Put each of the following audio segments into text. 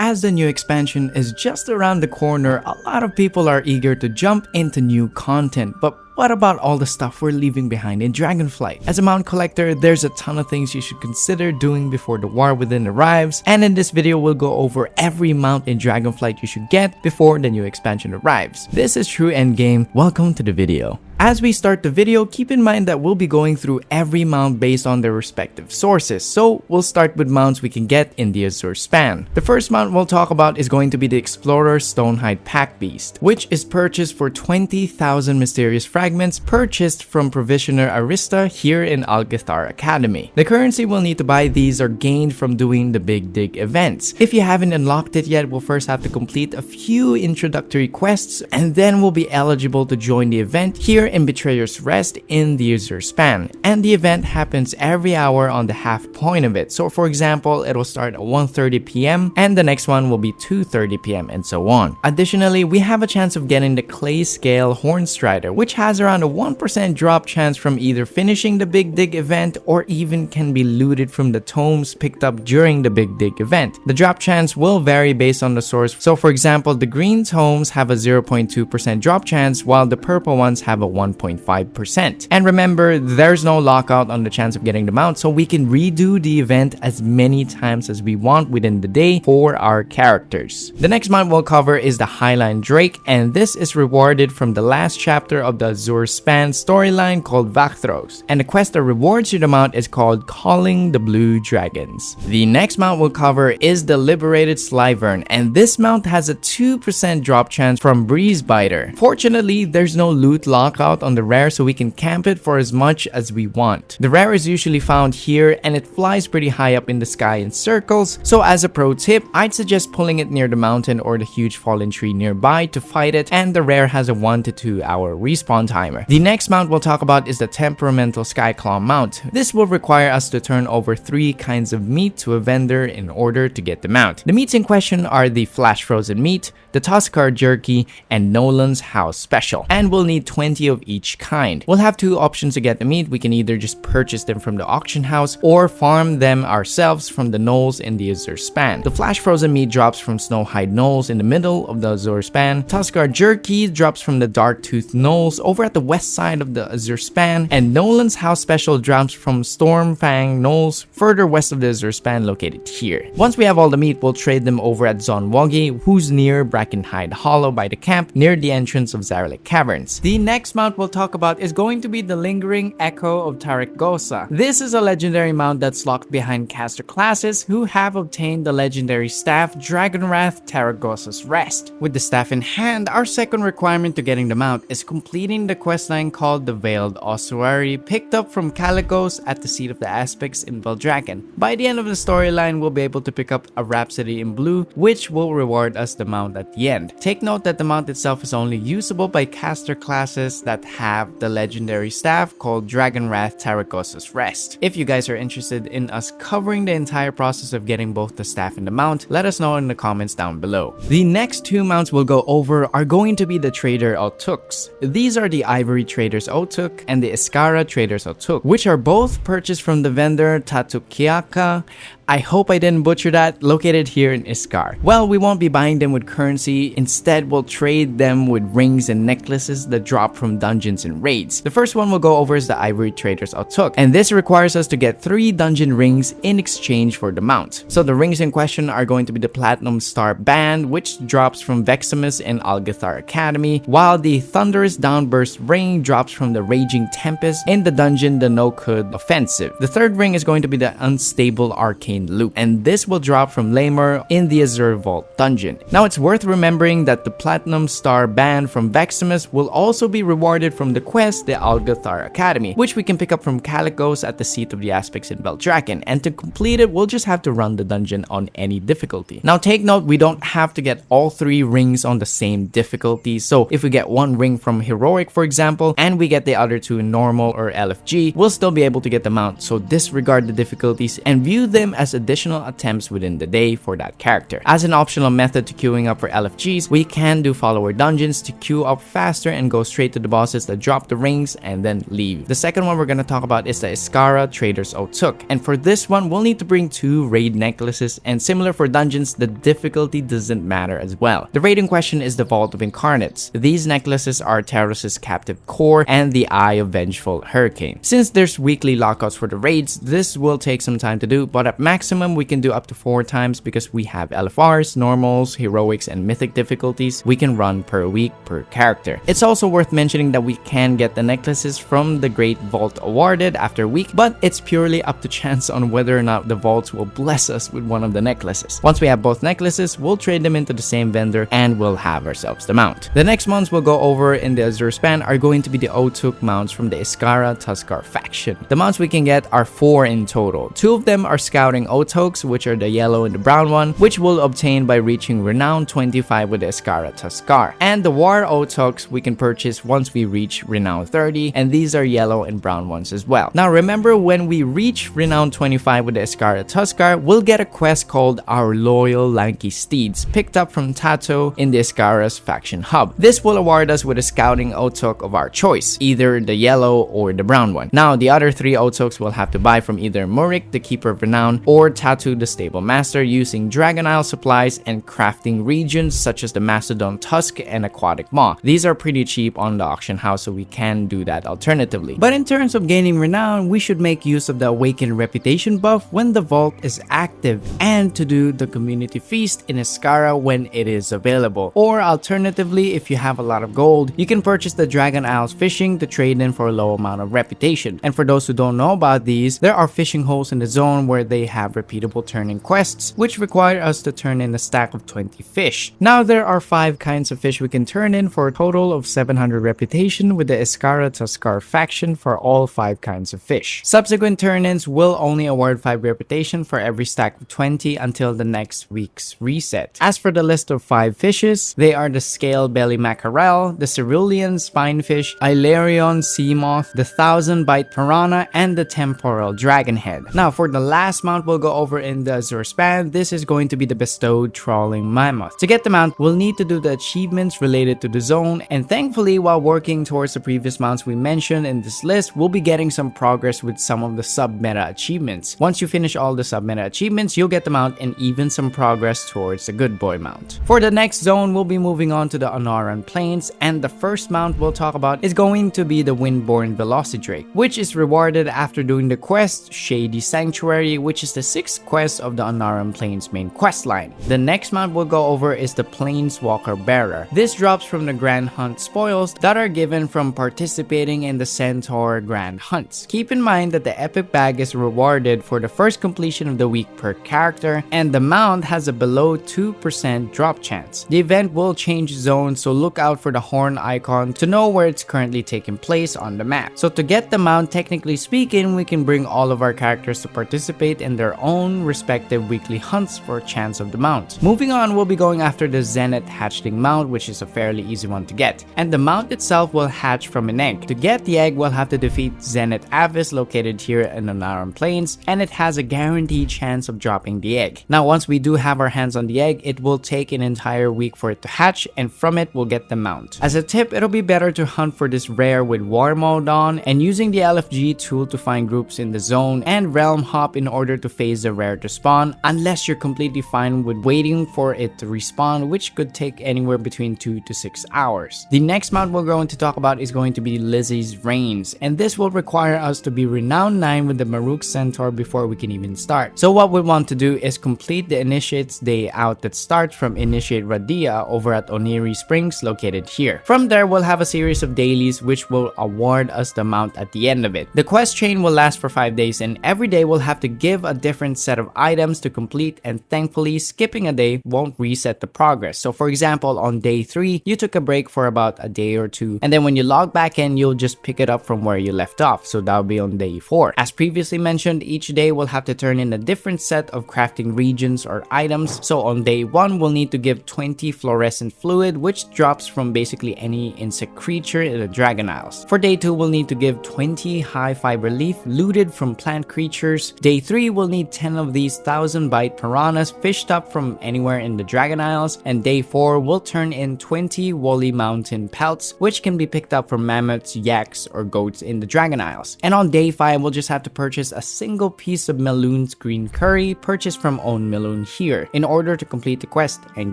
As the new expansion is just around the corner, a lot of people are eager to jump into new content, but what about all the stuff we're leaving behind in Dragonflight? As a mount collector, there's a ton of things you should consider doing before the War Within arrives, and in this video we'll go over every mount in Dragonflight you should get before the new expansion arrives. This is True Endgame, welcome to the video. As we start the video, keep in mind that we'll be going through every mount based on their respective sources, so we'll start with mounts we can get in the Azure span. The first mount we'll talk about is going to be the Explorer Stonehide Packbeast, which is purchased for 20,000 mysterious fragments purchased from Provisioner Arista here in Algethar Academy. The currency we'll need to buy these are gained from doing the Big Dig events. If you haven't unlocked it yet, we'll first have to complete a few introductory quests, and then we'll be eligible to join the event here in Betrayer's Rest in the Azure span. And the event happens every hour on the half point of it. So for example, it will start at 1:30 p.m. and the next one will be 2:30 p.m. and so on. Additionally, we have a chance of getting the Skyskin Hornstrider, which has around a 1% drop chance from either finishing the Big Dig event or even can be looted from the tomes picked up during the Big Dig event. The drop chance will vary based on the source. So for example, the green tomes have a 0.2% drop chance while the purple ones have a 1.5%. And remember, there's no lockout on the chance of getting the mount, so we can redo the event as many times as we want within the day for our characters. The next mount we'll cover is the Highland Drake, and this is rewarded from the last chapter of the Azure span storyline called Vakthros. And the quest that rewards you the mount is called Calling the Blue Dragons. The next mount we'll cover is the Liberated Slyvern, and this mount has a 2% drop chance from Breezebiter. Fortunately, there's no loot lockout on the rare, so we can camp it for as much as we want. The rare is usually found here and it flies pretty high up in the sky in circles, so as a pro tip, I'd suggest pulling it near the mountain or the huge fallen tree nearby to fight it, and the rare has a 1 to 2 hour respawn timer. The next mount we'll talk about is the Temperamental Skyclaw mount. This will require us to turn over 3 kinds of meat to a vendor in order to get the mount. The meats in question are the Flash Frozen Meat, the Tuskarr Jerky, and Nolan's House Special, and we'll need 20 of each kind. We'll have 2 options to get the meat. We can either just purchase them from the auction house or farm them ourselves from the knolls in the Azure span. The Flash Frozen Meat drops from Snowhide knolls in the middle of the Azure span. Tuskarr Jerky drops from the Darktooth knolls over at the west side of the Azure span, and Nolan's House Special drops from Stormfang knolls further west of the Azure span located here. Once we have all the meat, we'll trade them over at Zonwagi, who's near Brackenhide Hollow by the camp near the entrance of Zaralik Caverns. The next mount we'll talk about is going to be the Lingering Echo of Tarecgosa. This is a legendary mount that's locked behind caster classes who have obtained the legendary staff Dragonwrath Tarecgosa's Rest. With the staff in hand, our second requirement to getting the mount is completing the questline called the Veiled Ossuary, picked up from Calicos at the Seat of the Aspects in Veldragon. By the end of the storyline, we'll be able to pick up a Rhapsody in Blue, which will reward us the mount at the end. Take note that the mount itself is only usable by caster classes that have the legendary staff called Dragonwrath Tarecgosa's Rest. If you guys are interested in us covering the entire process of getting both the staff and the mount, let us know in the comments down below. The next 2 mounts we'll go over are going to be the Trader Ottuks. These are the Ivory Traders Ottuk and the Iskaara Traders Ottuk, which are both purchased from the vendor Tatukiaka. I hope I didn't butcher that, located here in Iskaara. Well, we won't be buying them with currency. Instead, we'll trade them with rings and necklaces that drop from dungeons and raids. The first one we'll go over is the Ivory Traders Ottuk, and this requires us to get 3 dungeon rings in exchange for the mount. So the rings in question are going to be the Platinum Star Band, which drops from Veximus in Algethar Academy, while the Thunderous Downburst ring drops from the Raging Tempest in the dungeon the No-Cud Offensive. The third ring is going to be the Unstable Arcane Loop, and this will drop from Lamor in the Azure Vault dungeon. Now it's worth remembering that the Platinum Star Band from Veximus will also be rewarded from the quest the Algethar Academy, which we can pick up from Calicos at the Seat of the Aspects in Veldragon, and to complete it we'll just have to run the dungeon on any difficulty. Now take note, we don't have to get all 3 rings on the same difficulty, so if we get 1 ring from Heroic for example, and we get the other 2 in Normal or LFG, we'll still be able to get the mount, so disregard the difficulties and view them as additional attempts within the day for that character. As an optional method to queuing up for LFGs, we can do follower dungeons to queue up faster and go straight to the boss bosses that drop the rings and then leave. The second one we're going to talk about is the Iskaara Trader's Ottuk, and for this one we'll need to bring 2 raid necklaces, and similar for dungeons, the difficulty doesn't matter as well. The raid in question is the Vault of Incarnates. These necklaces are Taros' captive core and the Eye of Vengeful Hurricane. Since there's weekly lockouts for the raids, this will take some time to do, but at maximum we can do up to 4 times because we have LFRs, normals, heroics, and mythic difficulties we can run per week per character. It's also worth mentioning that we can get the necklaces from the Great Vault awarded after a week, but it's purely up to chance on whether or not the vaults will bless us with one of the necklaces. Once we have both necklaces, we'll trade them into the same vendor and we'll have ourselves the mount. The next mounts we'll go over in the Azure span are going to be the Ottuk mounts from the Iskaara Tuskarr faction. The mounts we can get are 4 in total. 2 of them are Scouting Ottuks, which are the yellow and the brown one, which we'll obtain by reaching Renown 25 with the Iskaara Tuskarr. And the War Ottuks we can purchase once we reach Renown 30, and these are yellow and brown ones as well. Now remember, when we reach Renown 25 with the Iskaara Tuskarr, we'll get a quest called Our Loyal Lanky Steeds, picked up from Tato in the Iskaara's faction hub. This will award us with a Scouting Ottuk of our choice, either the yellow or the brown one. Now the other 3 Ottuks we'll have to buy from either Murik, the Keeper of Renown, or Tattoo, the Stable Master, using Dragon Isle supplies and crafting regions such as the Mastodon Tusk and Aquatic Maw. These are pretty cheap on the auction house, so we can do that alternatively. But in terms of gaining renown, we should make use of the Awakened Reputation buff when the vault is active, and to do the Community Feast in Iskaara when it is available. Or alternatively, if you have a lot of gold, you can purchase the Dragon Isles fishing to trade in for a low amount of reputation. And for those who don't know about these, there are fishing holes in the zone where they have repeatable turn-in quests, which require us to turn in a stack of 20 fish. Now there are 5 kinds of fish we can turn in for a total of 700 reputation with the Iskaara Tuskarr faction for all 5 kinds of fish. Subsequent turn-ins will only award 5 reputation for every stack of 20 until the next week's reset. As for the list of 5 fishes, they are the Scale Belly Mackerel, the Cerulean Spinefish, Ilarion Seamoth, the 1000-bite Piranha, and the Temporal Dragonhead. Now for the last mount we'll go over in the Azure span, this is going to be the Bestowed Trawling Mammoth. To get the mount, we'll need to do the achievements related to the zone, and thankfully while working towards the previous mounts we mentioned in this list, we'll be getting some progress with some of the sub-meta achievements. Once you finish all the sub-meta achievements, you'll get the mount and even some progress towards the Good Boy mount. For the next zone, we'll be moving on to the Ohn'ahran Plains, and the first mount we'll talk about is going to be the Windborne Velocidrake, which is rewarded after doing the quest Shady Sanctuary, which is the 6th quest of the Ohn'ahran Plains main quest line. The next mount we'll go over is the Plainswalker Bearer. This drops from the Grand Hunt spoils that are given from participating in the Centaur Grand Hunts. Keep in mind that the epic bag is rewarded for the first completion of the week per character, and the mount has a below 2% drop chance. The event will change zones, so look out for the horn icon to know where it's currently taking place on the map. So to get the mount, technically speaking, we can bring all of our characters to participate in their own respective weekly hunts for a chance of the mount. Moving on, we'll be going after the Zenet Hatchling mount, which is a fairly easy one to get. And the mount itself will hatch from an egg. To get the egg, we'll have to defeat Zenet Avis located here in the Ohn'ahran Plains, and it has a guaranteed chance of dropping the egg. Now once we do have our hands on the egg, it will take an entire week for it to hatch, and from it we'll get the mount. As a tip, it'll be better to hunt for this rare with War Mode on, and using the LFG tool to find groups in the zone, and Realm Hop in order to phase the rare to spawn, unless you're completely fine with waiting for it to respawn, which could take anywhere between 2 to 6 hours. The next mount we're going to talk about is going to be Lizi's Reins, and this will require us to be Renown 9 with the Maruk Centaur before we can even start. So what we want to do is complete the Initiate's Day Out that starts from Initiate Radia over at Oniri Springs located here. From there, we'll have a series of dailies which will award us the mount at the end of it. The quest chain will last for 5 days, and every day we'll have to give a different set of items to complete, and thankfully skipping a day won't reset the progress. So for example, on day 3, you took a break for about a day or 2, and then when you log back in, you'll just pick it up from where you left off, so that'll be on day 4. As previously mentioned, each day we'll have to turn in a different set of crafting regions or items. So on day 1, we'll need to give 20 fluorescent fluid, which drops from basically any insect creature in the Dragon Isles. For day 2, we'll need to give 20 high fiber leaf looted from plant creatures. Day 3, we'll need 10 of these 1000-bite piranhas fished up from anywhere in the Dragon Isles, and day 4, we'll turn in 20 woolly mountain pelts, which can be picked up from mammoths, yaks, or goats in the Dragon Isles. And on day 5, we'll just have to purchase a single piece of Meloon's green curry purchased from Meloon here in order to complete the quest and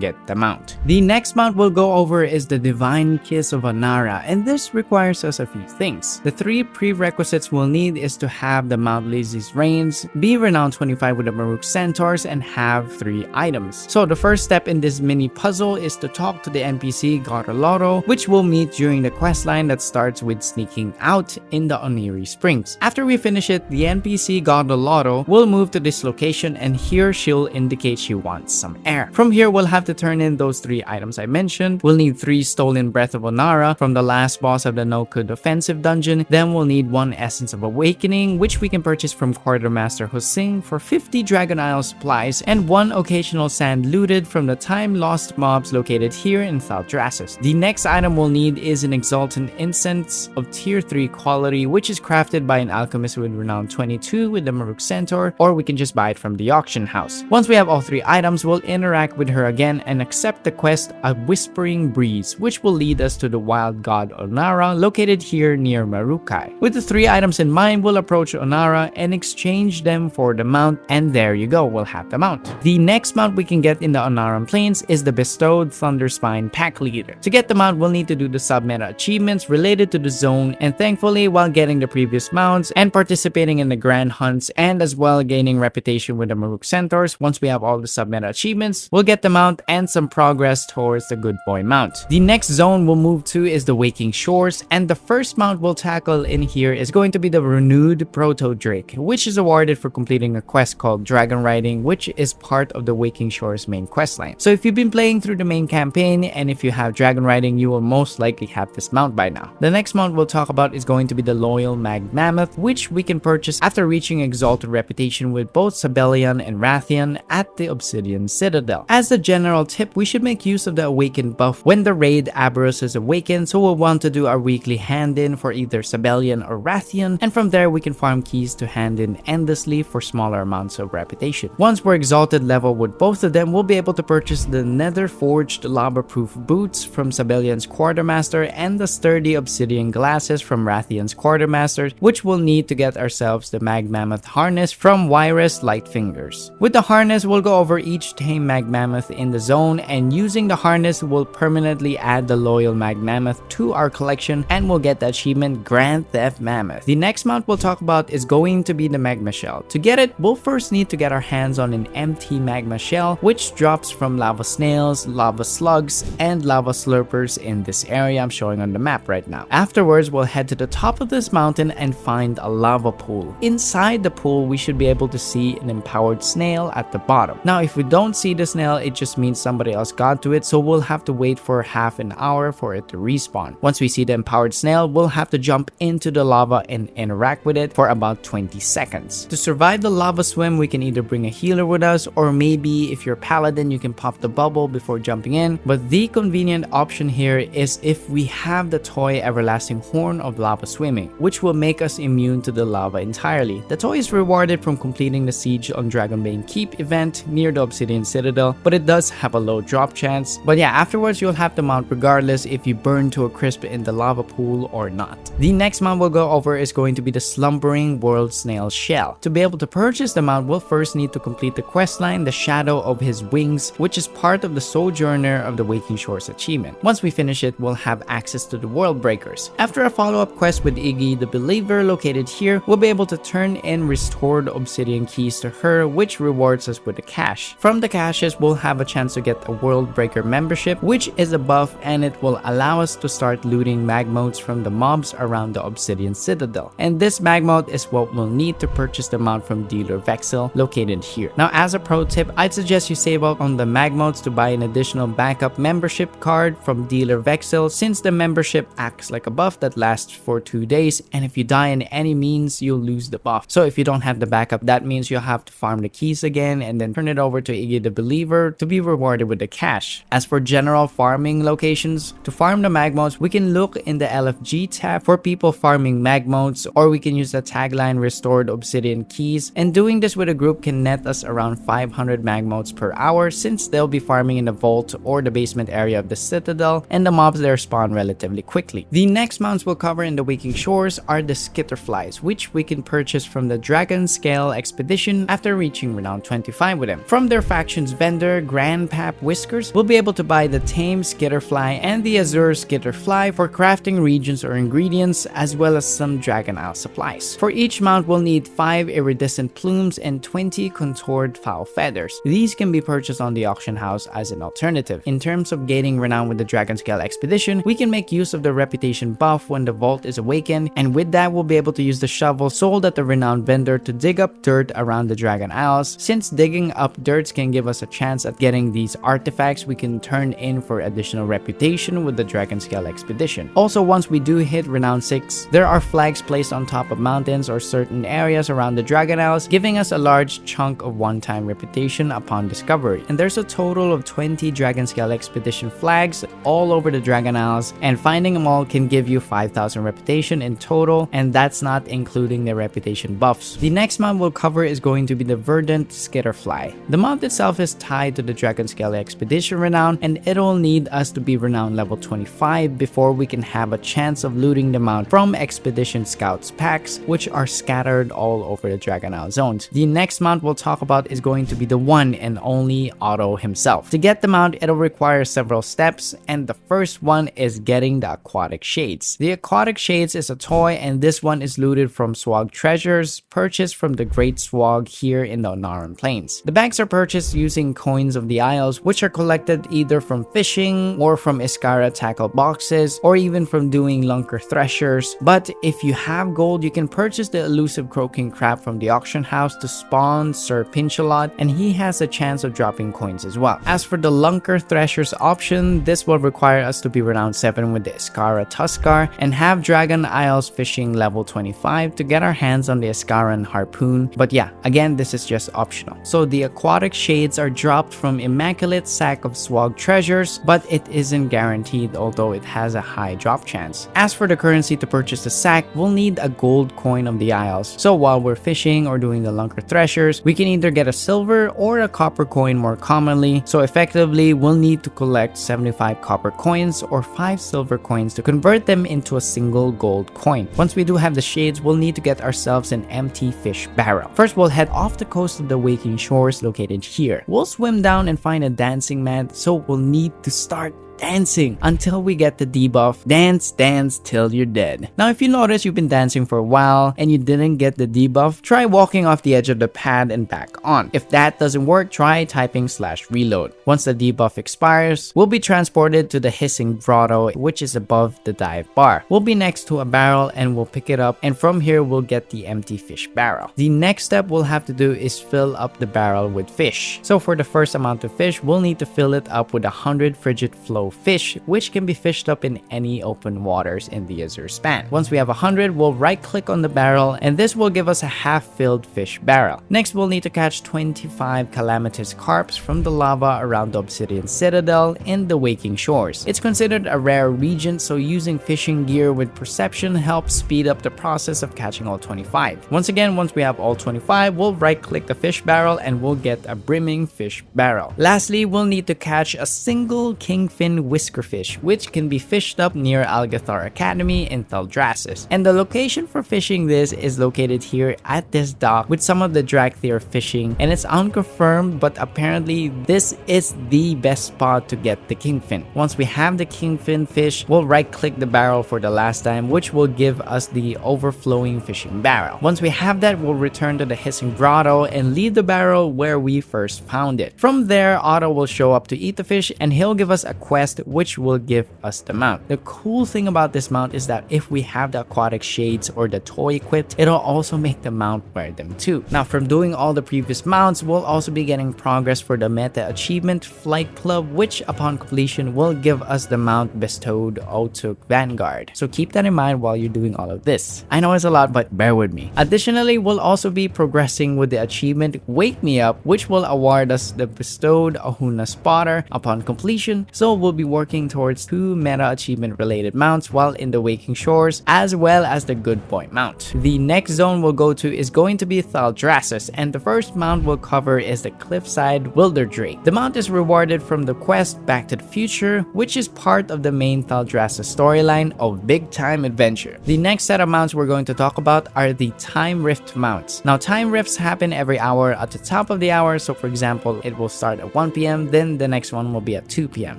get the mount. The next mount we'll go over is the Divine Kiss of Ohn'ahra, and this requires us a few things. The 3 prerequisites we'll need is to have the Mount Lizi's Reins, be renowned 25 with the Maruk Centaurs, and have 3 items. So the first step in this mini puzzle is to talk to the NPC Garoloro, which we'll meet during the questline that starts with sneaking out in the Oniri Springs. After we finish it, the NPC Garoloro will move to this location, and here she'll indicate she wants some air. From here, we'll have to turn in those 3 items I mentioned. We'll need 3 Stolen Breath of Ohn'ahra from the last boss of the No-Cud Offensive Dungeon. Then we'll need 1 Essence of Awakening, which we can purchase from Quartermaster Hosing for 50 Dragon Isle supplies, and 1 occasional sand looted from the time lost mobs located here in Thaldraszus. The next item we'll need is an Exultant Incense of tier 3 quality, which is crafted by an alchemist with renown 22 with the Maruk Centaur, or we can just buy it from the auction house. Once we have all 3 items, we'll interact with her again and accept the quest A Whispering Breeze, which will lead us to the wild god Ohn'ahra located here near Marukai. With the 3 items in mind, we'll approach Ohn'ahra and exchange them for the mount, and there you go, we'll have the mount. The next mount we can get in the Ohn'ahran Plains is the Bestowed Thunderspine Packleader. To get the mount, we'll need to do the sub-meta achievements related to the zone, and thankfully, while getting the previous mounts and participating in the grand hunts, and as well gaining reputation with the Maruk Centaurs, once we have all the sub-meta achievements, we'll get the mount and some progress towards the good boy mount. The next zone we'll move to is the Waking Shores, and the first mount we'll tackle in here is going to be the renewed Proto Drake, which is awarded for completing a quest called Dragon Riding, which is part of the Waking Shores main questline. So if you've been playing through the main campaign and if you have Dragon Riding, you will most likely have this mount by now. The next mount we'll talk about is going to be the Loyal Magmammoth, which we can purchase after reaching Exalted Reputation with both Sabellian and Rathian at the Obsidian Citadel. As a general tip, we should make use of the Awakened buff when the raid Aberus is awakened, so we'll want to do our weekly hand-in for either Sabellian or Rathian, and from there we can farm keys to hand-in endlessly for smaller amounts of reputation. Once we're Exalted level with both of them, we'll be able to purchase the Nether Forged Lava-proof boots from Sabellian's Quartermaster and the sturdy Obsidian glasses from Rathian's Quartermaster, which we'll need to get ourselves the Magmammoth harness from Wyrus Lightfingers. With the harness, we'll go over each tame Magmammoth in the zone, and using the harness, we'll permanently add the Loyal Magmammoth to our collection, and we'll get the achievement Grand Theft Mammoth. The next mount we'll talk about is going to be the Magmashell. To get it, we'll first need to get our hands on an empty Magmashell, which drops from lava snails, lava slugs, and lava slurpers in this area I'm showing on the map right now. Afterwards, we'll head to the top of this mountain and find a lava pool. Inside the pool, we should be able to see an empowered snail at the bottom. Now, if we don't see the snail, it just means somebody else got to it, so we'll have to wait for half an hour for it to respawn. Once we see the empowered snail, we'll have to jump into the lava and interact with it for about 20 seconds. To survive the lava swim, we can either bring a healer with us, or maybe if you're paladin, you can pop the bubble before jumping in. But the convenient option here is if we have the toy Everlasting Horn of Lava Swimming, which will make us immune to the lava entirely. The toy is rewarded from completing the Siege on Dragonbane Keep event near the Obsidian Citadel, but it does have a low drop chance. But yeah, afterwards you'll have to mount regardless if you burn to a crisp in the lava pool or not. The next mount we'll go over is going to be the Slumbering Worldsnail Shell. To be able to purchase the mount, we'll first need to complete the questline The Shadow of His Wings, which is part of the Sojourner of the Waking Shores achievement. Once we finish it, we'll have access to the World Breakers. After a follow-up quest with Iggy the Believer located here, we'll be able to turn in restored obsidian keys to her, which rewards us with the cash. From the caches, we'll have a chance to get a World Breaker membership, which is a buff, and it will allow us to start looting Magmoths from the mobs around the Obsidian Citadel. And this Magmoth is what we'll need to purchase the mount from Dealer Vexel located here. Now, as a pro tip, I'd suggest you save up on the Magmoths to buy an additional backup membership card from Dealer Vexel, since the membership acts like a buff that lasts for 2 days, and if you die in any means, you'll lose the buff. So if you don't have the backup, that means you'll have to farm the keys again and then turn it over to Iggy the Believer to be rewarded with the cash. As for general farming locations, to farm the Magmoths, we can look in the LFG tab for people farming Magmoths, or we can use the tagline Restored Obsidian Keys, and doing this with a group can net us around 500 Magmoths per hour, since they'll be farming in the vault or the basement area of the Citadel, and the mobs there spawn relatively quickly. The next mounts we'll cover in the Waking Shores are the Skitterflies, which we can purchase from the Dragonscale expedition after reaching Renown 25 with them. From their faction's vendor, Grandpap Whiskers, we'll be able to buy the Tame Skitterfly and the Azure Skitterfly for crafting regions or ingredients, as well as some Dragon Isle supplies. For each mount, we'll need 5 iridescent plumes and 20 contoured foul feathers. These can be purchased on the auction house as an alternative. In terms of gaining renown with the Dragonscale expedition, we can make use of the reputation buff when the vault is awakened, and with that we'll be able to use the shovel sold at the renowned vendor to dig up dirt around the Dragon Isles. Since digging up dirt can give us a chance at getting these artifacts, we can turn in for additional reputation with the Dragonscale expedition. Also, once we do hit renown 6, there are flags placed on top of mountains or certain areas around the Dragon Isles, giving us a large chunk of one-time reputation upon discovery. And there's a total of 20 Dragonscale expedition flags all over the Dragon Isles, and finding them all can give you 5,000 reputation in total, and that's not including the reputation buffs. The next mount we'll cover is going to be the Verdant Skitterfly. The mount itself is tied to the Dragonscale expedition renown, and it'll need us to be renown level 25 before we can have a chance of looting the mount from expedition scouts packs, which are scattered all over the Dragon Isle zones. The next mount we'll talk about is going to be the one and only Otto himself. To get the mount, it'll require several steps, and the first one is getting the Aquatic Shades. The Aquatic Shades is a toy, and this one is looted from Swag treasures purchased from the Great Swag here in the Ohn'ahran Plains. The bags are purchased using coins of the Isles, which are collected either from fishing or from Iskaara tackle boxes, or even from doing lunker threshers. But if you have gold, you can purchase the elusive croaking crab from the auction house to spawn Sir Pinchalot, and he has a chance of dropping coins as well. As for the lunker threshers option, this will require us to be renowned 7 with the Iskaara Tuskarr and have Dragon Isles fishing level 25 to get our hands on the Iskaaran harpoon. But yeah, again, this is just optional. So the Aquatic Shades are dropped from Immaculate Sack of Swag treasures, but it isn't guaranteed, although it has a high drop chance. As for the currency to purchase the sack, we'll need a gold coin of the Isles. So while we're fishing or doing the lunker threshers, we can either get a silver or a copper coin more commonly. So effectively, we'll need to collect 75 copper coins or 5 silver coins to convert them into a single gold coin. Once we do have the shades, we'll need to get ourselves an empty fish barrel. First, we'll head off the coast of the Waking Shores located here. We'll swim down and find a dancing mat, so we'll need to start dancing until we get the debuff. Dance, dance till you're dead. Now, if you notice you've been dancing for a while and you didn't get the debuff, try walking off the edge of the pad and back on. If that doesn't work, try typing /reload. Once the debuff expires, we'll be transported to the hissing grotto, which is above the dive bar. We'll be next to a barrel and we'll pick it up, and from here we'll get the empty fish barrel. The next step we'll have to do is fill up the barrel with fish. So for the first amount of fish, we'll need to fill it up with 100 frigid flow fish, which can be fished up in any open waters in the Azure span. Once we have 100, we'll right click on the barrel, and this will give us a half-filled fish barrel. Next, we'll need to catch 25 calamitous carps from the lava around the Obsidian Citadel in the Waking Shores. It's considered a rare region, so using fishing gear with perception helps speed up the process of catching all 25. Once again, once we have all 25, we'll right click the fish barrel and we'll get a brimming fish barrel. Lastly, we'll need to catch a single kingfin whiskerfish, which can be fished up near Algathar Academy in Thaldraszus. And the location for fishing this is located here at this dock with some of the Dragthier fishing, and it's unconfirmed, but apparently this is the best spot to get the kingfin. Once we have the kingfin fish, we'll right click the barrel for the last time, which will give us the overflowing fishing barrel. Once we have that, we'll return to the hissing grotto and leave the barrel where we first found it. From there, Otto will show up to eat the fish, and he'll give us a quest which will give us the mount. The cool thing about this mount is that if we have the aquatic shades or the toy equipped, it'll also make the mount wear them too. Now, from doing all the previous mounts, we'll also be getting progress for the meta achievement Flight Club, which upon completion will give us the mount Bestowed Ottuk Vanguard. So keep that in mind while you're doing all of this. I know it's a lot, but bear with me. Additionally, we'll also be progressing with the achievement Wake Me Up, which will award us the Bestowed Ohn'ahra Spotter upon completion, so we'll will be working towards 2 meta achievement related mounts while in the Waking Shores, as well as the Good Boy mount. The next zone we'll go to is going to be Thaldraszus, and the first mount we'll cover is the Cliffside Wilder Drake. The mount is rewarded from the quest Back to the Future, which is part of the main Thaldraszus storyline of Big Time Adventure. The next set of mounts we're going to talk about are the Time Rift mounts. Now, time rifts happen every hour at the top of the hour, so for example, it will start at 1 p.m, then the next one will be at 2 p.m.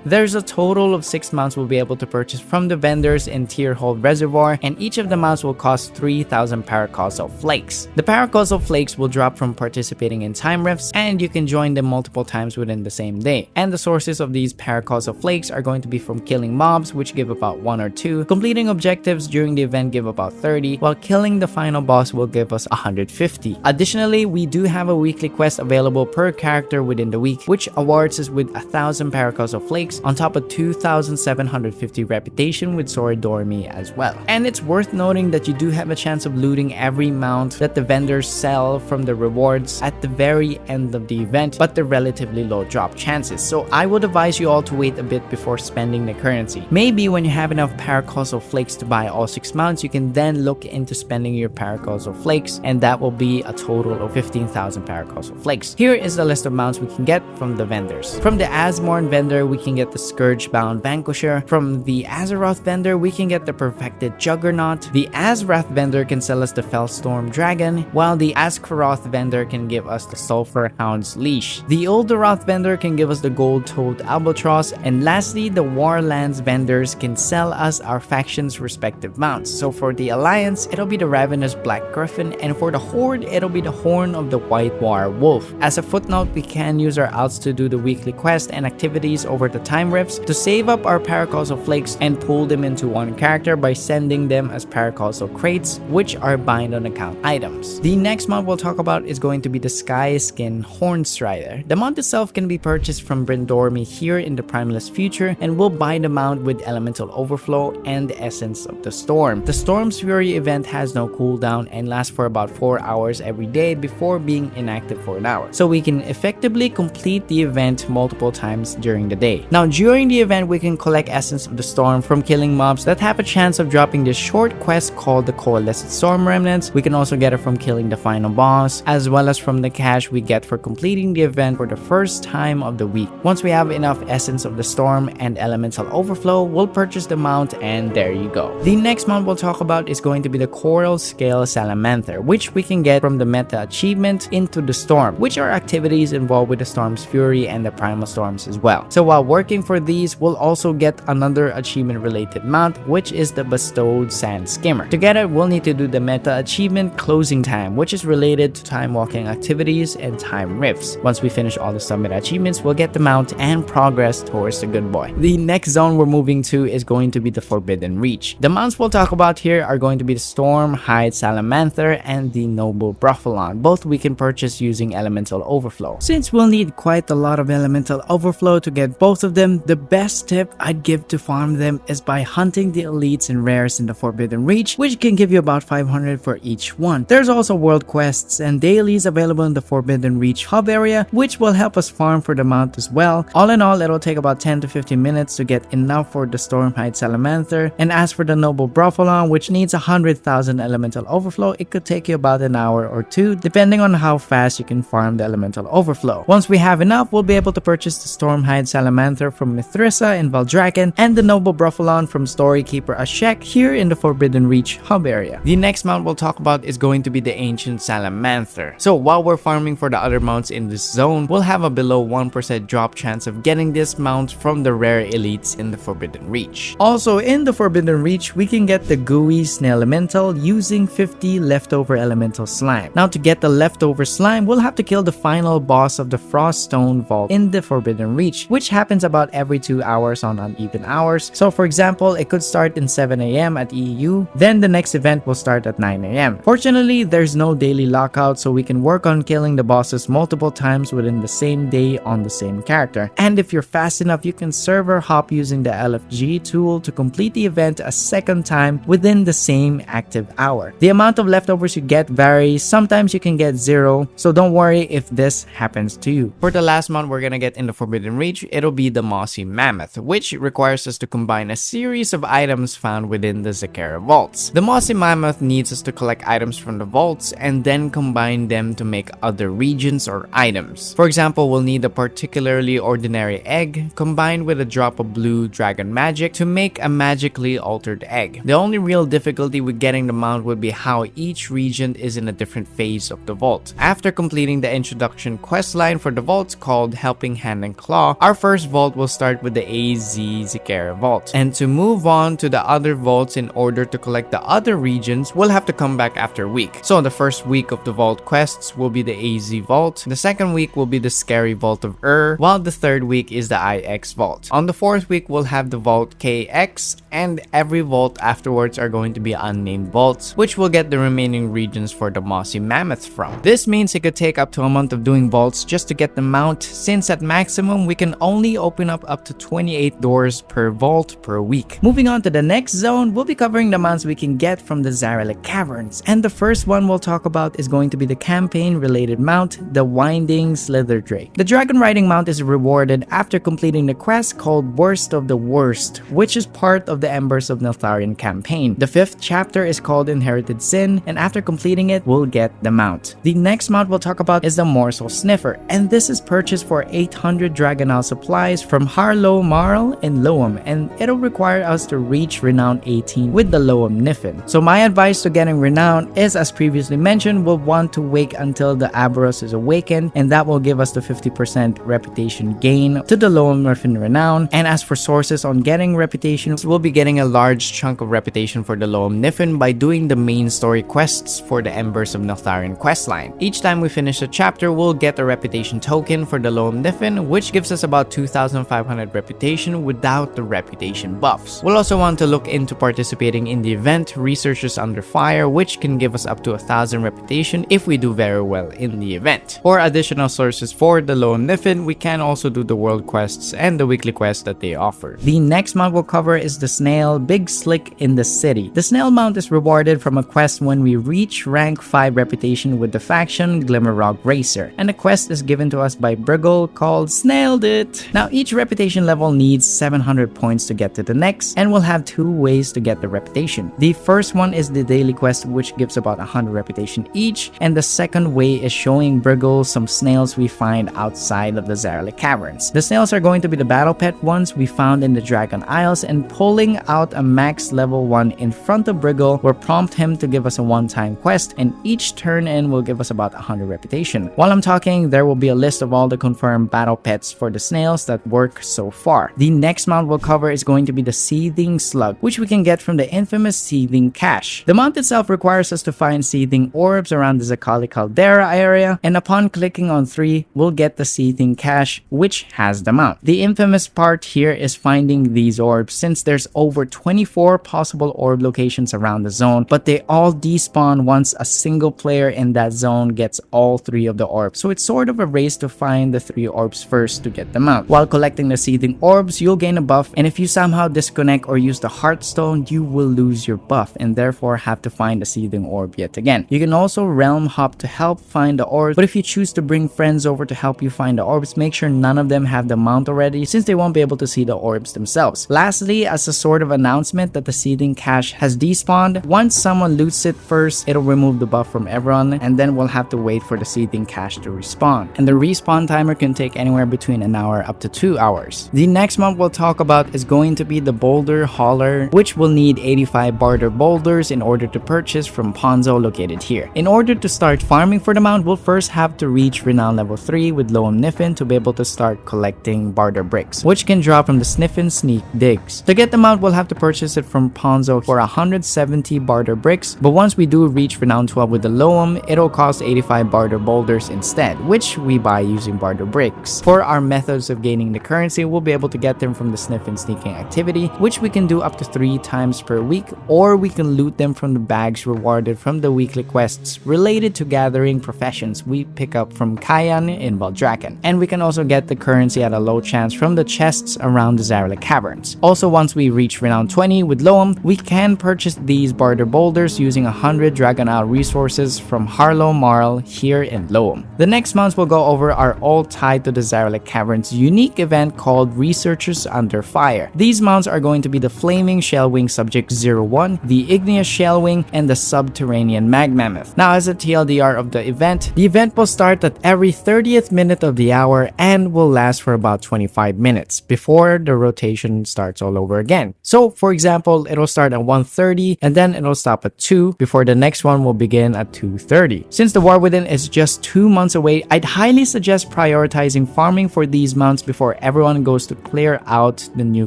There's a total of 6 mounts we'll be able to purchase from the vendors in Tierhold Reservoir, and each of the mounts will cost 3,000 Paracausal Flakes. The Paracausal Flakes will drop from participating in time rifts, and you can join them multiple times within the same day. And the sources of these Paracausal Flakes are going to be from killing mobs, which give about 1 or 2, completing objectives during the event give about 30, while killing the final boss will give us 150. Additionally, we do have a weekly quest available per character within the week, which awards us with 1,000 Paracausal Flakes on top of 2,750 reputation with Sword Dormi as well. And it's worth noting that you do have a chance of looting every mount that the vendors sell from the rewards at the very end of the event, but they're relatively low drop chances. So I would advise you all to wait a bit before spending the currency. Maybe when you have enough Paracausal Flakes to buy all 6 mounts, you can then look into spending your Paracausal Flakes, and that will be a total of 15,000 Paracausal Flakes. Here is the list of mounts we can get from the vendors. From the Asmorn vendor, we can get the Scourge-bound Vanquisher. From the Azeroth vendor, we can get the Perfected Juggernaut. The Azrath vendor can sell us the Fellstorm Dragon, while the Azkaroth vendor can give us the Sulphur Hound's Leash. The Uldaroth vendor can give us the Gold-Toed Albatross, and lastly, the Warlands vendors can sell us our faction's respective mounts. So for the Alliance, it'll be the Ravenous Black Griffin, and for the Horde, it'll be the Horn of the White War Wolf. As a footnote, we can use our outs to do the weekly quest and activities over the time rifts to save up our Paracausal Flakes and pull them into one character by sending them as Paracausal Crates, which are bind on account items. The next mount we'll talk about is going to be the Skyskin Hornstrider. The mount itself can be purchased from Bryn Dormi here in the Primalist Future, and we'll buy the mount with Elemental Overflow and the Essence of the Storm. The Storm's Fury event has no cooldown and lasts for about 4 hours every day before being inactive for an hour, so we can effectively complete the event multiple times during the day. Now, during the event, we can collect Essence of the Storm from killing mobs that have a chance of dropping this short quest called the Coalesced Storm Remnants. We can also get it from killing the final boss, as well as from the cash we get for completing the event for the first time of the week. Once we have enough Essence of the Storm and Elemental Overflow, we'll purchase the mount, and there you go. The next mount we'll talk about is going to be the Coralscale Salamanther, which we can get from the meta achievement Into the Storm, which are activities involved with the Storm's Fury and the Primal Storms as well. So while working for these, we'll also get another achievement related mount, which is the Bestowed Sand Skimmer. Together, we'll need to do the meta achievement Closing Time, which is related to time walking activities and time rifts. Once we finish all the summit achievements, we'll get the mount and progress towards the good boy. The next zone we're moving to is going to be the Forbidden Reach. The mounts we'll talk about here are going to be the Stormhide Salamanther and the Noble Bruffalan. Both we can purchase using Elemental Overflow. Since we'll need quite a lot of Elemental Overflow to get both of them, the best tip I'd give to farm them is by hunting the elites and rares in the Forbidden Reach, which can give you about 500 for each one. There's also world quests and dailies available in the Forbidden Reach hub area, which will help us farm for the mount as well. All in all, it'll take about 10 to 15 minutes to get enough for the Stormhide Salamanther, and as for the Noble Bruffalan, which needs 100,000 Elemental Overflow, it could take you about an hour or two, depending on how fast you can farm the Elemental Overflow. Once we have enough, we'll be able to purchase the Stormhide Salamanther from Mithrissa in Valdrakken and the Noble Bruffalan from Storykeeper Ashek here in the Forbidden Reach hub area. The next mount we'll talk about is going to be the Ancient Salamanther. So while we're farming for the other mounts in this zone, we'll have a below 1% drop chance of getting this mount from the rare elites in the Forbidden Reach. Also in the Forbidden Reach, we can get the Gooey Snailemental using 50 leftover elemental slime. Now to get the leftover slime, we'll have to kill the final boss of the Froststone Vault in the Forbidden Reach, which happens about every 2 hours on uneven hours. So for example, it could start in 7 AM at EU, then the next event will start at 9 AM. Fortunately, there's no daily lockout, so we can work on killing the bosses multiple times within the same day on the same character. And if you're fast enough, you can server hop using the LFG tool to complete the event a second time within the same active hour. The amount of leftovers you get varies. Sometimes you can get 0, so don't worry if this happens to you. For the last mount we're gonna get in the Forbidden Reach, it'll be the Mossy Mossy Mammoth, which requires us to combine a series of items found within the Iskaara vaults. The Mossy Mammoth needs us to collect items from the vaults and then combine them to make other regions or items. For example, we'll need a particularly ordinary egg combined with a drop of blue dragon magic to make a magically altered egg. The only real difficulty with getting the mount would be how each region is in a different phase of the vault. After completing the introduction questline for the vaults called Helping Hand and Claw, our first vault will start with the AZ Iskaara vault. And to move on to the other vaults in order to collect the other regions, we'll have to come back after a week. So the first week of the vault quests will be the AZ vault, the second week will be the Scary Vault of while the third week is the IX vault. On the fourth week, we'll have the vault KX, and every vault afterwards are going to be unnamed vaults, which will get the remaining regions for the Mossy Mammoth from. This means it could take up to a month of doing vaults just to get the mount, since at maximum we can only open up to 28 doors per vault per week. Moving on to the next zone, we'll be covering the mounts we can get from the Zaralik Caverns, and the first one we'll talk about is going to be the campaign related mount, the Winding Slither Drake. The dragon riding mount is rewarded after completing the quest called Worst of the Worst, which is part of the Embers of Neltharion campaign. The fifth chapter is called Inherited Sin, and after completing it, we'll get the mount. The next mount we'll talk about is the Morsel Sniffer, and this is purchased for 800 Dragonal supplies from Harlow Marl in Loam, and it'll require us to reach Renown 18 with the Loam Niffin. So my advice to getting Renown is, as previously mentioned, we'll want to wait until the Aberos is awakened, and that will give us the 50% reputation gain to the Loam Niffin Renown. And as for sources on getting reputation, we'll be getting a large chunk of reputation for the Loam Niffin by doing the main story quests for the Embers of Neltharion questline. Each time we finish a chapter, we'll get a reputation token for the Loam Niffin, which gives us about 2,500 reputation without the reputation buffs. We'll also want to look into participating in the event Researchers Under Fire, which can give us up to 1,000 reputation if we do very well in the event. For additional sources for the Loam Niffin, we can also do the world quests and the weekly quests that they offer. The next mount we'll cover is the Snail Big Slick in the City. The Snail mount is rewarded from a quest when we reach rank 5 reputation with the faction Glimmerrock Racer, and the quest is given to us by Briggle called Snailed It. Now each reputation level needs 700 points to get to the next, and we'll have 2 ways to get the reputation. The first one is the daily quest, which gives about 100 reputation each, and the second way is showing Briggle some snails we find outside of the Zaralik Caverns. The snails are going to be the battle pet ones we found in the Dragon Isles, and pulling out a max level 1 in front of Briggle will prompt him to give us a one-time quest, and each turn in will give us about 100 reputation. While I'm talking, there will be a list of all the confirmed battle pets for the snails that work so far. The next mount we'll cover is going to be the Seething Slug, which we can get from the infamous Seething Cache. The mount itself requires us to find seething orbs around the Zakali Caldera area, and upon clicking on 3, we'll get the Seething Cache, which has the mount. The infamous part here is finding these orbs, since there's over 24 possible orb locations around the zone, but they all despawn once a single player in that zone gets all 3 of the orbs. So it's sort of a race to find the 3 orbs first to get the mount. While collecting the seething orbs, you'll gain a buff, and if you somehow disconnect or use the Heartstone, you will lose your buff and therefore have to find the seething orb yet again. You can also realm hop to help find the orbs, but if you choose to bring friends over to help you find the orbs, make sure none of them have the mount already, since they won't be able to see the orbs themselves. Lastly, as a sort of announcement that the seething cache has despawned, once someone loots it first, it'll remove the buff from everyone, and then we'll have to wait for the seething cache to respawn. And the respawn timer can take anywhere between an hour up to 2 hours. The next mount we'll talk about is going to be the Boulder Hauler, which will need 85 barter boulders in order to purchase from Ponzo located here. In order to start farming for the mount, we'll first have to reach Renown level 3 with Loam Niffin to be able to start collecting barter bricks, which can drop from the Sniffin Sneak Digs. To get the mount, we'll have to purchase it from Ponzo for 170 barter bricks, but once we do reach Renown 12 with the Loam, it'll cost 85 barter boulders instead, which we buy using barter bricks. For our methods of gaining the currency, we'll be able to get them from the Sniffin Sneaking activity, which we can do up to 3 times per week, or we can loot them from the bags rewarded from the weekly quests related to gathering professions we pick up from Kayan in Baldraken. And we can also get the currency at a low chance from the chests around the Zaralik Caverns. Also, once we reach Renown 20 with Loam, we can purchase these barter boulders using 100 Dragonal resources from Harlow Marl here in Loam. The next months we'll go over are all tied to the Zaralik Caverns unique event called called Researchers Under Fire. These mounts are going to be the Flaming Shellwing Subject 01, the Igneous Shellwing, and the Subterranean Magmammoth. Now, as a TLDR of the event will start at every 30th minute of the hour and will last for about 25 minutes before the rotation starts all over again. So, for example, it'll start at 1:30 and then it'll stop at 2 before the next one will begin at 2:30. Since the War Within is just 2 months away, I'd highly suggest prioritizing farming for these mounts before everyone goes to clear out the new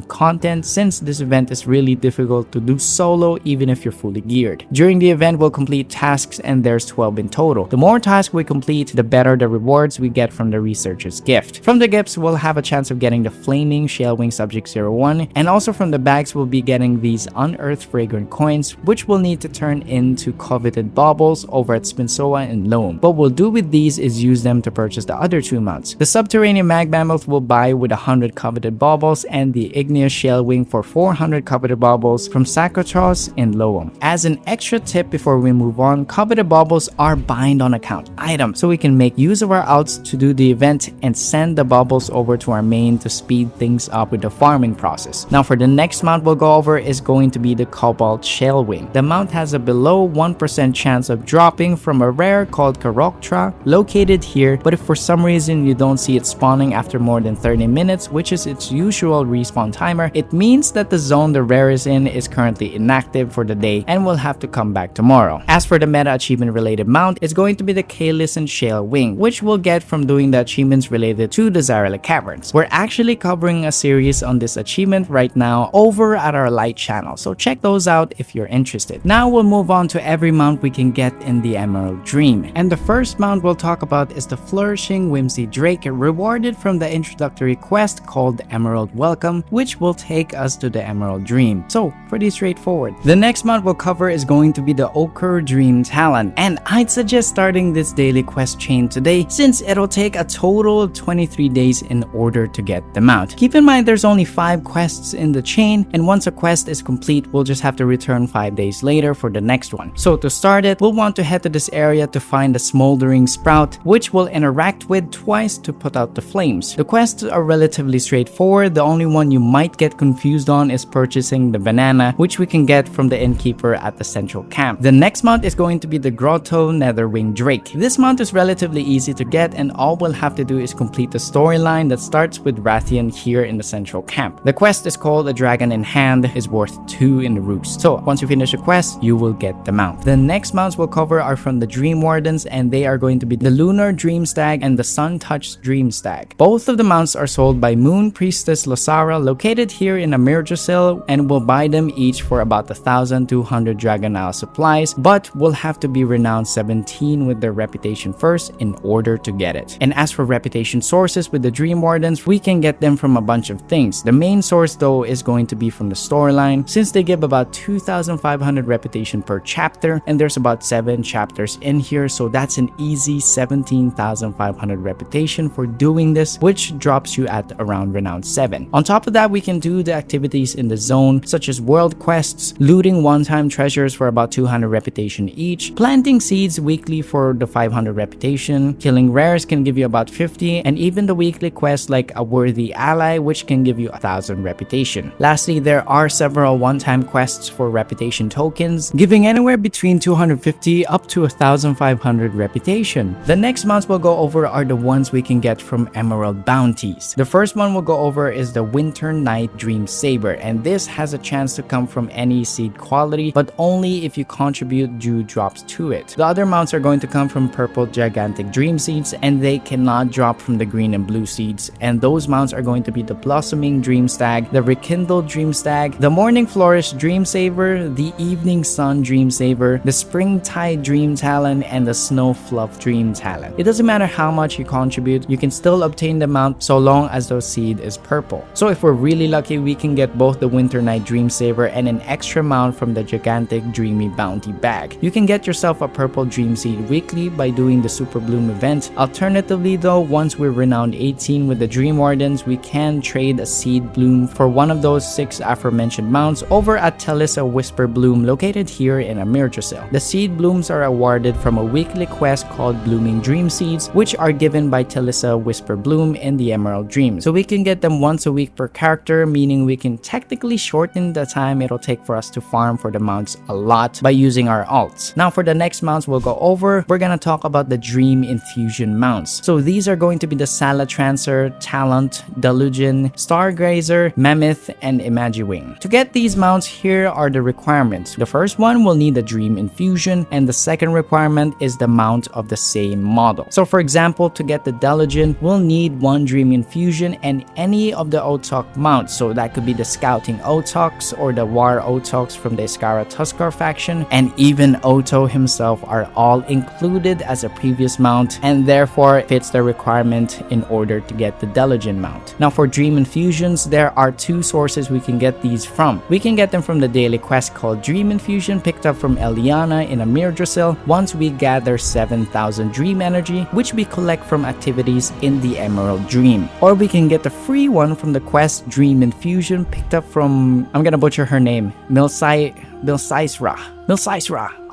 content, since this event is really difficult to do solo even if you're fully geared. During the event, we'll complete tasks and there's 12 in total. The more tasks we complete, the better the rewards we get from the Researcher's Gift. From the gifts, we'll have a chance of getting the Flaming Shellwing Subject 01, and also from the bags, we'll be getting these Unearthed Fragrant Coins, which we'll need to turn into coveted baubles over at Spinsoa and Loam. What we'll do with these is use them to purchase the other 2 mounts. The Subterranean Magmammoth will buy with 100 coveted baubles, and the Igneous Shellwing for 400 coveted baubles from Sakotros and Loam. As an extra tip before we move on, coveted baubles are bind on account items, so we can make use of our outs to do the event and send the baubles over to our main to speed things up with the farming process. Now, for the next mount we'll go over is going to be the Cobalt Shellwing. The mount has a below 1% chance of dropping from a rare called Karoktra located here, but if for some reason you don't see it spawning after more than 30 minutes, which is its usual respawn timer, it means that the zone the rare is in is currently inactive for the day and will have to come back tomorrow. As for the meta achievement related mount, it's going to be the Kaelison Shellwing, which we'll get from doing the achievements related to the Zyrela Caverns. We're actually covering a series on this achievement right now over at our light channel, so check those out if you're interested. Now we'll move on to every mount we can get in the Emerald Dream, and the first mount we'll talk about is the Flourishing Whimsy Drake, rewarded from the introductory quest called Emerald Welcome, which will take us to the Emerald Dream. So pretty straightforward. The next mount we'll cover is going to be the Ochre Dream Talon, and I'd suggest starting this daily quest chain today, since it'll take a total of 23 days in order to get the mount. Keep in mind there's only 5 quests in the chain, and once a quest is complete, we'll just have to return 5 days later for the next one. So to start it, we'll want to head to this area to find the Smoldering Sprout, which we'll interact with twice to put out the flames. The quests are relatively straightforward. The only one you might get confused on is purchasing the banana, which we can get from the innkeeper at the central camp. The next mount is going to be the Grotto Netherwing Drake. This mount is relatively easy to get, and all we'll have to do is complete the storyline that starts with Rathian here in the central camp. The quest is called A Dragon in Hand, is worth 2 in the roost. So once you finish the quest, you will get the mount. The next mounts we'll cover are from the Dream Wardens, and they are going to be the Lunar Dream Stag and the Sun Touched Dream Stag. Both of the mounts are sold by Moon Priestess Losara, located here in Amirjacil, and we'll buy them each for about 1,200 Dragonflight supplies, but we'll have to be renowned 17 with their reputation first in order to get it. And as for reputation sources with the Dream Wardens, we can get them from a bunch of things. The main source though is going to be from the storyline, since they give about 2,500 reputation per chapter, and there's about 7 chapters in here, so that's an easy 17,500 reputation for doing this, which drops you at around renown 7. On top of that, we can do the activities in the zone, such as world quests, looting one-time treasures for about 200 reputation each, planting seeds weekly for the 500 reputation, killing rares can give you about 50, and even the weekly quests like a worthy ally, which can give you 1,000 reputation. Lastly, there are several one-time quests for reputation tokens, giving anywhere between 250 up to 1,500 reputation. The next mounts we'll go over are the ones we can get from Emerald Bounties. The first one we'll go over is the Winter Night Dream Saber, and this has a chance to come from any seed quality, but only if you contribute dew drops to it. The other mounts are going to come from Purple Gigantic Dream Seeds, and they cannot drop from the green and blue seeds, and those mounts are going to be the Blossoming Dream Stag, the Rekindled Dream Stag, the Morning Flourish Dream Saver, the Evening Sun Dream Saver, the Springtide Dream Talon, and the Snow Fluff Dream Talon. It doesn't matter how much you contribute, you can still obtain the mount so long as the seed is purple. So if we're really lucky, we can get both the Winter Night Dream Saver and an extra mount from the Gigantic Dreamy Bounty bag. You can get yourself a purple dream seed weekly by doing the Super Bloom event. Alternatively though, once we're renowned 18 with the Dream Wardens, we can trade a seed bloom for one of those 6 aforementioned mounts over at Talissa Whisper Bloom, located here in Amirjacil. The seed blooms are awarded from a weekly quest called Blooming Dream Seeds, which are given by Talissa Whisper Bloom in the Emerald Dream. So So we can get them once a week per character, meaning we can technically shorten the time it'll take for us to farm for the mounts a lot by using our alts. Now for the next mounts we'll go over, we're gonna talk about the Dream Infusion mounts. So these are going to be the Salatrancer, Talent, Delusion, Stargazer, Mammoth, and Imagiwing. To get these mounts, here are the requirements. The first one will need the Dream Infusion, and the second requirement is the mount of the same model. So for example, to get the Delusion, we'll need one Dream Infusion and any of the Ottuk mounts. So that could be the Scouting Ottuks or the War Ottuks from the Iskaara Tuskarr faction, and even Otto himself are all included as a previous mount, and therefore fits the requirement in order to get the Delusion mount. Now for Dream Infusions, there are two sources we can get these from. We can get them from the daily quest called Dream Infusion, picked up from Eliana in Amirdrasil once we gather 7,000 Dream Energy, which we collect from activities in the Emerald Dream. Or we can get the free one from the quest Dream Infusion, picked up from, I'm gonna butcher her name, Milsaisra.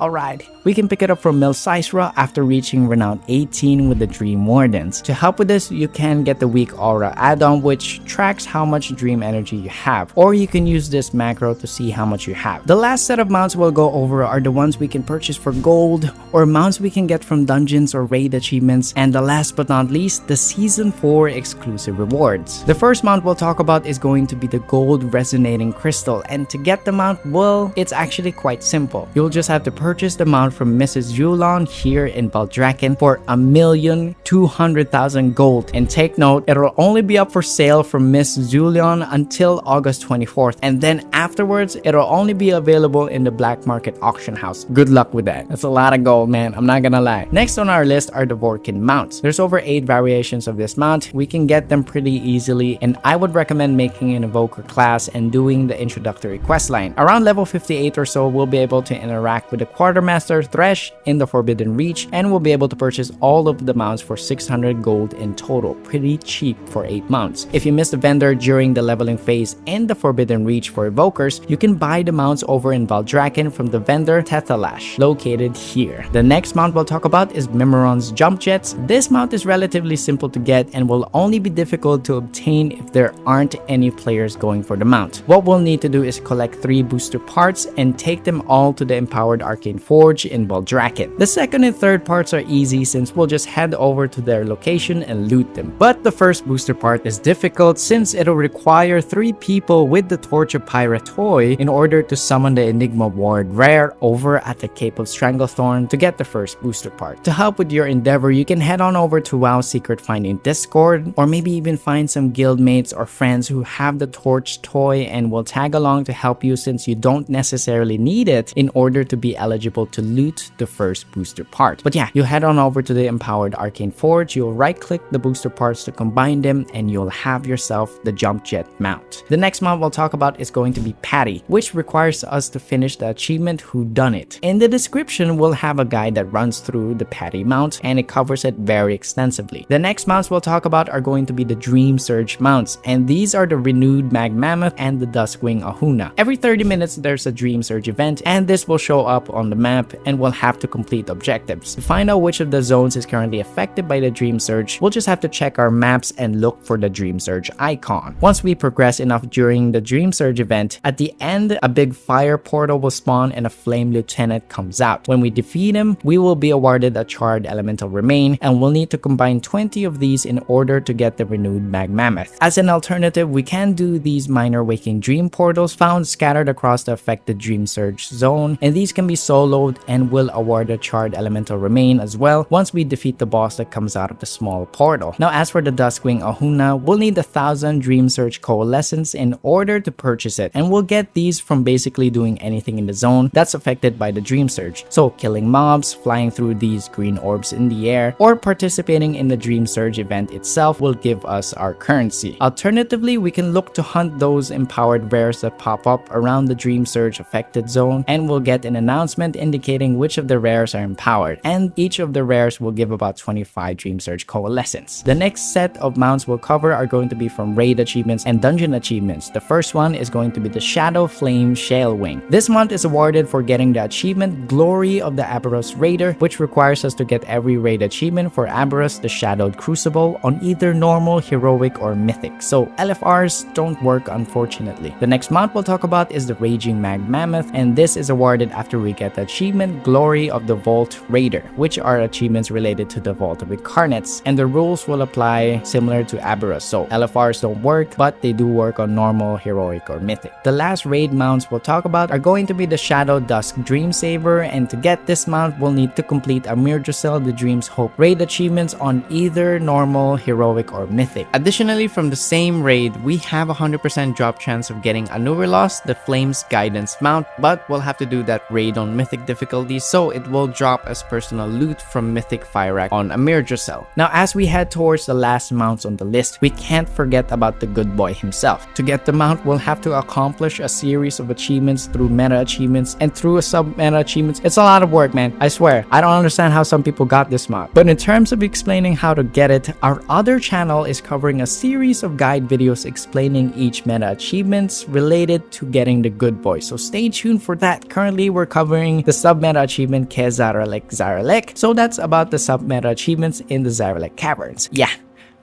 Alright. We can pick it up from Milsaisra after reaching Renown 18 with the Dream Wardens. To help with this, you can get the Weak Aura add-on, which tracks how much Dream Energy you have, or you can use this macro to see how much you have. The last set of mounts we'll go over are the ones we can purchase for gold, or mounts we can get from dungeons or raid achievements, and the last but not least, the Season 4 exclusive rewards. The first mount we'll talk about is going to be the Gold Resonating Crystal, and to get the mount, well, it's actually quite simple. You'll just have to purchase the mount from Mrs. Yulon here in Baldraken for 1,200,000 gold. And take note, it'll only be up for sale from Miss Yulon until August 24th, and then afterwards, it'll only be available in the black market auction house. Good luck with that. That's a lot of gold, man. I'm not gonna lie. Next on our list are the Vorkin mounts. There's over 8 variations of this mount. We can get them pretty easily, and I would recommend making an evoker class and doing the introductory quest line. Around level 58 or so, we'll be able to interact with the Quartermaster Thresh in the Forbidden Reach, and we'll be able to purchase all of the mounts for 600 gold in total. Pretty cheap for 8 mounts. If you missed the vendor during the leveling phase in the Forbidden Reach for evokers, you can buy the mounts over in Valdraken from the vendor Tethalash, located here. The next mount we'll talk about is Mimiron's Jump Jets. This mount is relatively simple to get and will only be difficult to obtain if there aren't any players going for the mount. What we'll need to do is collect 3 booster parts and take them all to the Empowered Arcane Forge in Baldraken. The second and third parts are easy since we'll just head over to their location and loot them. But the first booster part is difficult since it'll require 3 people with the Torch of Pirate toy in order to summon the Enigma Ward rare over at the Cape of Stranglethorn to get the first booster part. To help with your endeavor, you can head on over to WoW Secret Finding Discord, or maybe even find some guildmates or friends who have the Torch toy and will tag along to help you since you don't necessarily need it in order to be eligible to loot the first booster part. But yeah, you head on over to the Empowered Arcane Forge, you'll right click the booster parts to combine them, and you'll have yourself the Jump Jet mount. The next mount we'll talk about is going to be Patty, which requires us to finish the achievement Whodunit. In the description, we'll have a guide that runs through the Patty mount, and it covers it very extensively. The next mounts we'll talk about are going to be the Dream Surge mounts, and these are the renewed Magmammoth and the Duskwing Ahuna. Every 30 minutes there's a Dream Surge event, and this will show up on the map, and we'll have to complete objectives. To find out which of the zones is currently affected by the Dream Surge, we'll just have to check our maps and look for the Dream Surge icon. Once we progress enough during the Dream Surge event, at the end, a big fire portal will spawn and a Flame Lieutenant comes out. When we defeat him, we will be awarded a Charred Elemental Remain, and we'll need to combine 20 of these in order to get the renewed Magmammoth. As an alternative, we can do these minor Waking Dream portals found scattered across the affected Dream Surge zone, and these can be soloed and will award a Charred Elemental Remain as well once we defeat the boss that comes out of the small portal. Now as for the Duskwing Ahuna, we'll need 1,000 Dream Surge Coalescence in order to purchase it, and we'll get these from basically doing anything in the zone that's affected by the Dream Surge. So killing mobs, flying through these green orbs in the air, or participating in the Dream Surge event itself will give us our currency. Alternatively, we can look to hunt those empowered rares that pop up around the Dream Surge affected zone, and we'll will get an announcement indicating which of the rares are empowered, and each of the rares will give about 25 Dream Surge Coalescence. The next set of mounts we'll cover are going to be from raid achievements and dungeon achievements. The first one is going to be the Shadow Flame Shellwing. This mount is awarded for getting the achievement Glory of the Aberros Raider, which requires us to get every raid achievement for Aberros the Shadowed Crucible on either normal, heroic, or mythic. So LFRs don't work, unfortunately. The next mount we'll talk about is the Raging Magmammoth, and this is awarded after we get the achievement Glory of the Vault Raider, which are achievements related to the Vault of Incarnates, and the rules will apply similar to Aberros. So LFRs don't work, but they do work on normal, heroic, or mythic. The last raid mounts we'll talk about are going to be the Shadow Dusk Dreamsaver, and to get this mount we'll need to complete Amirjusel the Dream's Hope raid achievements on either normal, heroic, or mythic. Additionally, from the same raid, we have a 100% drop chance of getting Anurelos the Flames Guidance mount, but we'll have to do that raid on mythic difficulty, so it will drop as personal loot from Mythic Fire Rack on Amirjusel. Now, as we head towards the last mounts on the list, we can't forget about the good boy himself. To get the mount, we'll have to accomplish a series of achievements through meta achievements and through a sub-meta achievements. It's a lot of work, man. I swear. I don't understand how some people got this mount. But in terms of explaining how to get it, our other channel is covering a series of guide videos explaining each meta achievements related to getting the good boy. So stay tuned for that. Currently, we're covering the sub-meta achievement Ke Zaralek Zaralek. So that's about the sub-meta achievements in the Zaralek Caverns. Yeah,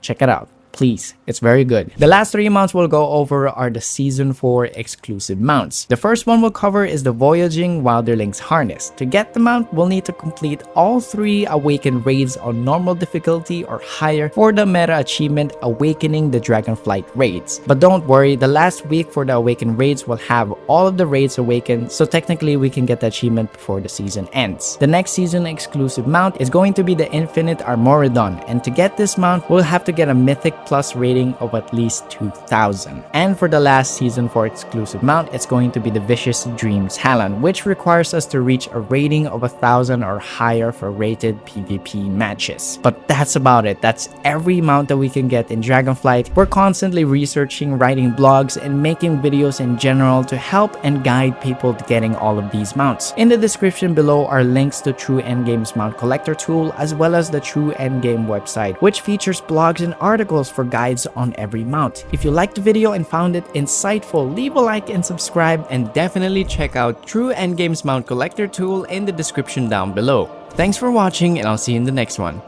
check it out. Please, it's very good. The last three mounts we'll go over are the Season 4 exclusive mounts. The first one we'll cover is the Voyaging Wilderling's Harness. To get the mount, we'll need to complete all 3 Awakened raids on normal difficulty or higher for the meta achievement Awakening the Dragonflight raids. But don't worry, the last week for the Awakened raids will have all of the raids awakened, so technically we can get the achievement before the season ends. The next season exclusive mount is going to be the Infinite Armoredon, and to get this mount, we'll have to get a Mythic Plus rating of at least 2000. And for the last season 4 exclusive mount, it's going to be the Vicious Dreams Talon, which requires us to reach a rating of 1000 or higher for rated PvP matches. But that's about it. That's every mount that we can get in Dragonflight. We're constantly researching, writing blogs, and making videos in general to help and guide people to getting all of these mounts. In the description below are links to True Endgame's mount collector tool, as well as the True Endgame website, which features blogs and articles for guides on every mount. If you liked the video and found it insightful, leave a like and subscribe, and definitely check out True Endgame's mount collector tool in the description down below. Thanks for watching, and I'll see you in the next one.